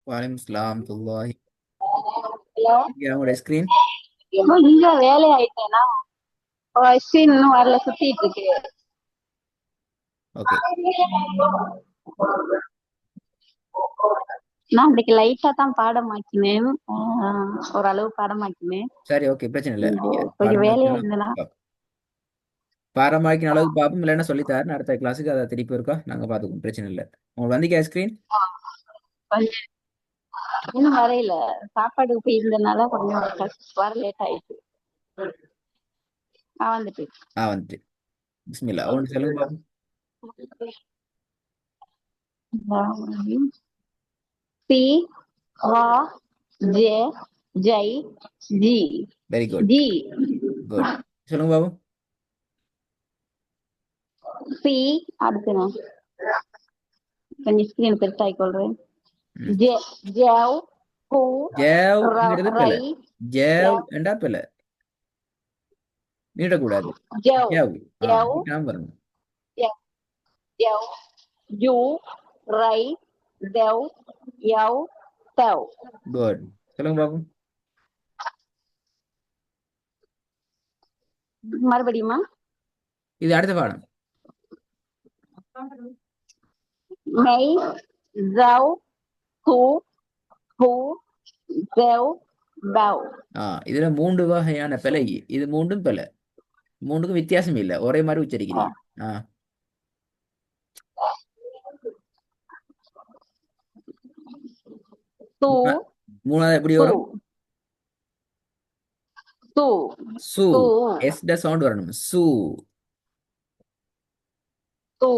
வலைக்கம் சலாம் துல்லாஹி. ஹலோ. உங்களோட ஸ்கிரீன். கொஞ்சம் வேலை ஆயிட்டேனா ஸ்கிரீன் இன்னும் வரல, சுத்திட்டு இருக்கு. ஓகே நான் இன்னைக்கு லைட்டா தான் பாடமாக்கினேன். ஓரளவு பாடமாக்கினேன். சரி, ஓகே, பிரச்சனை இல்லை. நீங்க கொஞ்சம் வேலையா பாடமாக்கினாலும் இருந்தேனா. பாடமாக்கின அளவுக்கு பார்ப்போம், இல்லைன்னா சொல்லித்தாரு. அடுத்த கிளாஸுக்கு அதை திருப்பி இருக்கா நாங்கள் பார்த்துக்குவோம், பிரச்சனை இல்லை. உங்களுக்கு வந்திக்கா ஸ்கிரீன்? கொஞ்சம் இன்னும் வரையில, சாப்பாடு போய் இருந்தனால கொஞ்சம் வர லேட் ஆயிடுச்சு. வந்துட்டு வந்துட்டு. பிஸ்மில்லா ஒன்று சொல்லுங்க பார்ப்போம். சி வா ஜே ஜை ஜி வெரி குட். ஜி குட். சொல்லுங்க பாபு. சி. அடுத்து நான் கொஞ்சம் ஸ்கிரீன் பெருசாகிக்கொள்றேன். ம். ஜே ஜேவ் ஹூ ஜேவ்ங்கிறது ரை பிள்ளை. ஜேவ் என்றா பிள்ளை, நீட்டக்கூடாது. ஜேவ் ஜேவ். ஜேவ் நீட்டாம வரணும். ஜேவ் யூ ரை தேவ் யவ் தேவ். குட். சொல்லுங்க பாபு. மறுபடியுமா? இது அடுத்த பாடம். மெய் ஜவ் ஹூ ஹூ தேவ் பவ். இதுல 3 வகையான பிழை. இது மூன்றும் பிழை. மூணுக்கும் வித்தியாசம் இல்லை, ஒரே மாதிரி உச்சரிக்கிறீங்க. ஆ தூ மூணாவது எப்படி தூ வரும்? தூ சு. தூ எஸ் ட சவுண்ட் வரணும். சு. தூ.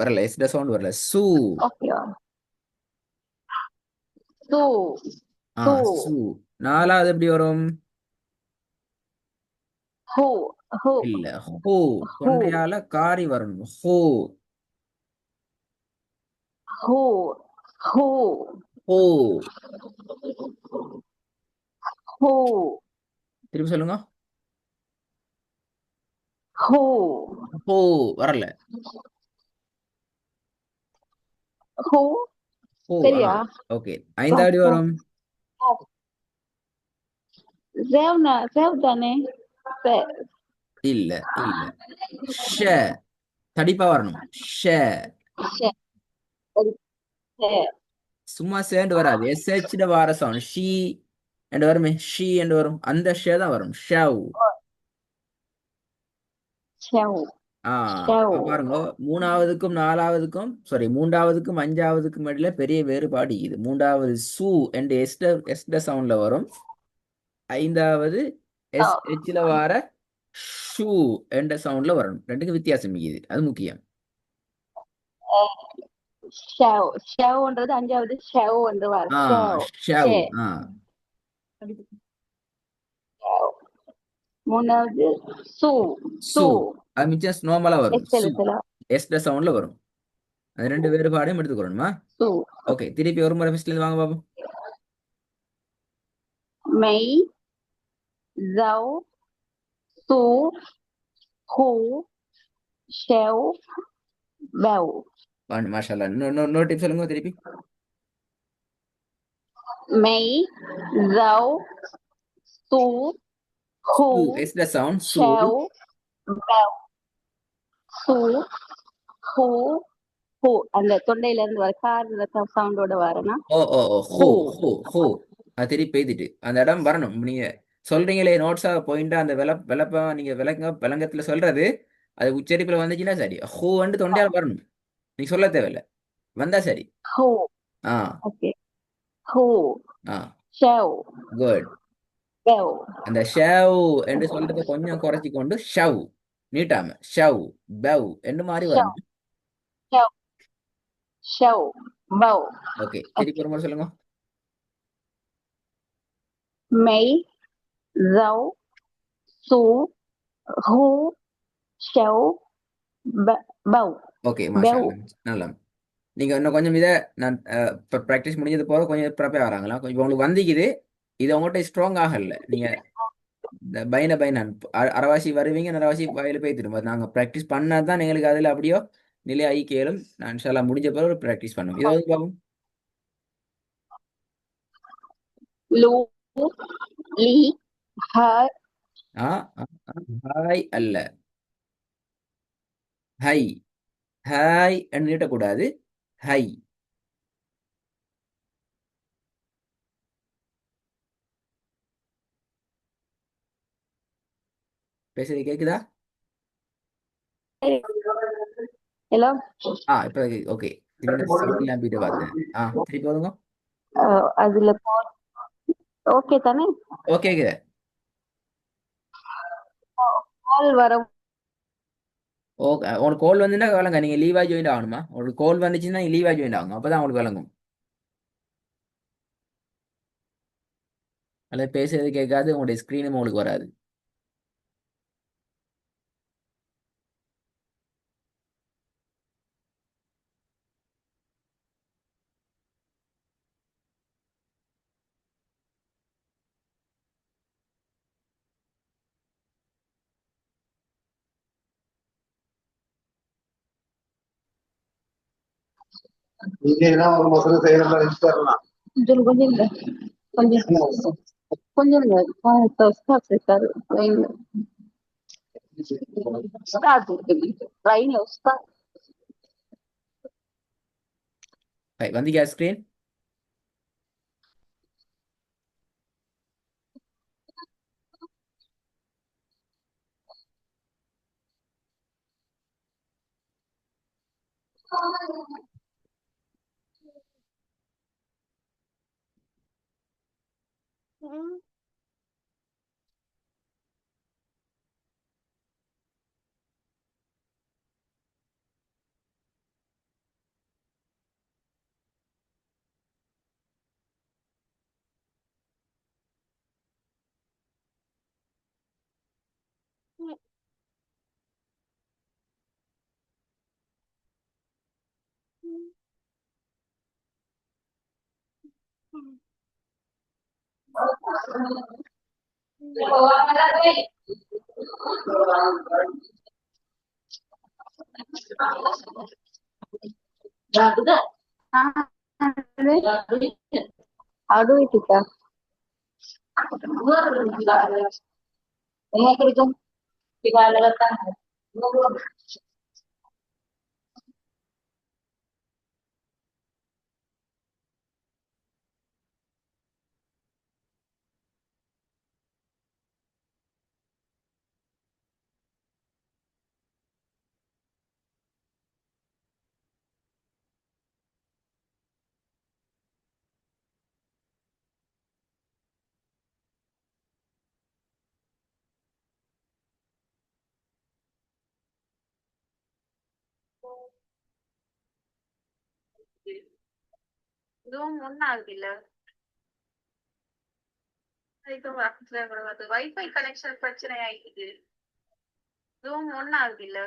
வரல, எஸ் ட சவுண்ட் வரல. சு. ஓகே. தூ ஆ தூ சு. நாலாவது எப்படி வரும்? ஹூ ஹூ இல்ல, ஹோ. ஹூ தொண்டையால காரி வரணும். ஹோ. ஹூ ஹூ ஹோ. ஹூ திருப்பி சொல்லுங்க. ஹூ ஹோ. வரல. ஹூ. ஹோ. சரியா? ஓகே. ஐந்தாவது வரும். சேவ் தானே. இல்ல, இல்ல. ஷ. தடிப்பா வரணும். ஷ. சும்மா சேண்டு வராது. எஸ்ஹெச் வார சவுண்ட் ஷீ என்று வருமே. ஷீ என்று வரும். அந்த ஷே தான் வரும். ஷவ். அப்ப பாருங்க, மூணாவதுக்கும் நாலாவதுக்கும், சாரி, மூன்றாவதுக்கும் அஞ்சாவதுக்கும் இடையில பெரிய வேறுபாடு. இது மூன்றாவது சு என்று எஸ்ட சவுண்ட்ல வரும். ஐந்தாவது எஸ் ஹெச்ல வர ஷூ என்ற சவுண்ட்ல வரணும். ரெண்டுக்கும் வித்தியாசம் இது, அது முக்கியம். ஷவ்ன்றது அஞ்சாவது. ஷவ் என்று வர ஆ ஷவ். ஷவ். மூணாவது சு. சு. சு அது மிச்சம் நார்மலா வரும். எஸ் சு. எழுத்துல. எஸ்ட சவுண்ட்ல வரும். அது ரெண்டு வேறுபாடையும் எடுத்துக்கணுமா? சு. ஓகே, திருப்பி ஒரு முறை ஃபர்ஸ்ட்ல இருந்து வாங்க பாப்போம். மெய் ஜவ் சு ஹூ ஷெவ் பெவ். மாஷால்லா. இன்னொரு டிப் சொல்லுங்க திருப்பி. மெய் ஜவ் சு ஹூ சு. எஸ்ட சவுண்ட் சு. ஷெவ் பெவ். சு ஹூ ஹூ அந்த தொண்டையில இருந்து வர கார் சவுண்டோட வரனா. ஓ ஓ ஓ ஹோ. ஹோ. ஹோ. அது திருப்பி எழுதிட்டு அந்த இடம் வரணும். நீங்க சொல்றீங்களே நோட்ஸா பாயிண்டா அந்த விளப்பம் நீங்க விளக்குங்க விளங்கத்துல சொல்றது, அது உச்சரிப்புல வந்துச்சுன்னா சரி. ஹோ வந்து தொண்டையால் வரணும். நீங்க சொல்ல தேவையில்ல, வந்தா சரி. ஹூ. ஆ ஓகே. ஹூ ஆ ஷெவ் குட். பெவ். அந்த ஷவ் என்று சொல்றதை கொஞ்சம் குறைச்சி கொண்டு ஷவ், நீட்டாம ஷவ் பெவ் என்று மாதிரி ஷெவ் வரணும். ஷெவ் ஷெவ் பெவ். ஓகே, திருப்பி ஒரு முறை சொல்லுங்க. மெய் ஜவ் சு ஹூ ஷெவ் பெவ். ஓகே, மாஷா பெவ். அல்லாஹ். நல்லா. நீங்க இன்னும் கொஞ்சம் இதை நான் ப்ராக்டிஸ் முடிஞ்சது போக கொஞ்சம் ப்ரிப்பேர் ஆகிறாங்களா கொஞ்சம் உங்களுக்கு வந்திக்குது. இது உங்கள்கிட்ட ஸ்ட்ராங் ஆகல. நீங்க இந்த பைனான் அரைவாசி வருவீங்க, அரைவாசி வாயில போய் திரும்ப நாங்க ப்ராக்டிஸ் பண்ணாதான் எங்களுக்கு அதுல அப்படியோ நிலையாகி கேளும். நான் இன்ஷால்லா முடிஞ்ச பிறகு ப்ராக்டிஸ் பண்ணுவோம். இதை வந்து பார்ப்போம். லூ, லீ, ஹ, ஆ ஆ, ஆ. ஹாய் அல்ல. ஹை. ஹாய் என்று நீட்டக்கூடாது. ஹை. பேசுறது கேக்குதா? ஹலோ. இப்ப ஓகே. திரும்பி சவுண்ட் லாம்பிட்ட பார்த்தேன். திருப்பி வருங்க. அதுல ஓகே தானே? ஓகே கேக்குது. கால் வர ஓகே, உங்களுக்கு கால் வந்துன்னா விளங்க. நீங்க லீவா ஜாயின் ஆகணுமா? உங்களுக்கு கால் வந்துச்சுன்னா லீவா ஜாயின் ஆகணும். அப்பதான் உங்களுக்கு விளங்கும். அல்லது பேசுறது கேட்காது, உங்களுடைய ஸ்க்ரீனும் உங்களுக்கு வராது. நீங்க என்ன ஒரு மசூல் செய்யறதா இன்ஸ்டாலாம் கொஞ்சம் கொஞ்சம் இல்ல கொஞ்சம் கொஞ்சம் இல்ல ஸ்டார்ட் இருக்காரு ட்ரெயின்ல ஸ்டார்ட் இருக்கு ட்ரெயின்ல ஸ்டார்ட் வந்தீங்க screen? How do we pick up? Ini kerja tinggal letakkan. Zoom ஒன்னும் ஆகுதில்ல. இப்ப வைஃபை கனெக்ஷன் பிரச்சனை ஆயிடுது. Zoom ஒன்னும் ஆகுதில்ல.